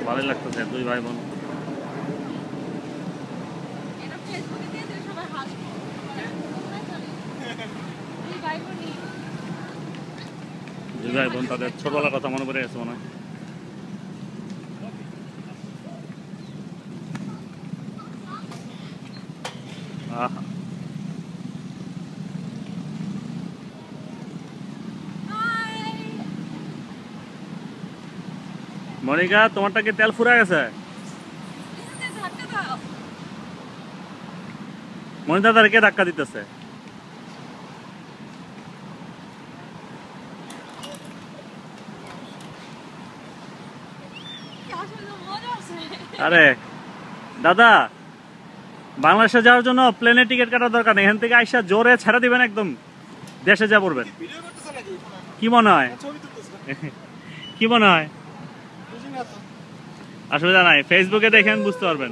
ভালোই লাগতেছে দুই ভাই বোন। দুই ভাই বোন তাদের ছোটবেলার কথা মনে পড়ে গেছে মনে হয়। মনিকা, তোমারটা কি তেল ফুরা গেছে? মনিকা তাদেরকে ধাক্কা দিতেছে। আরে দাদা, বাংলাদেশে যাওয়ার জন্য প্লেনের টিকিট কাটার দরকার নেই, এখান থেকে আইসা জোরে ছেড়ে দিবেন, একদম দেশে যা পড়বেন। কি মনে হয়? কি মনে হয়? অসুবিধা নাই, ফেসবুকে দেখেন বুঝতে পারবেন।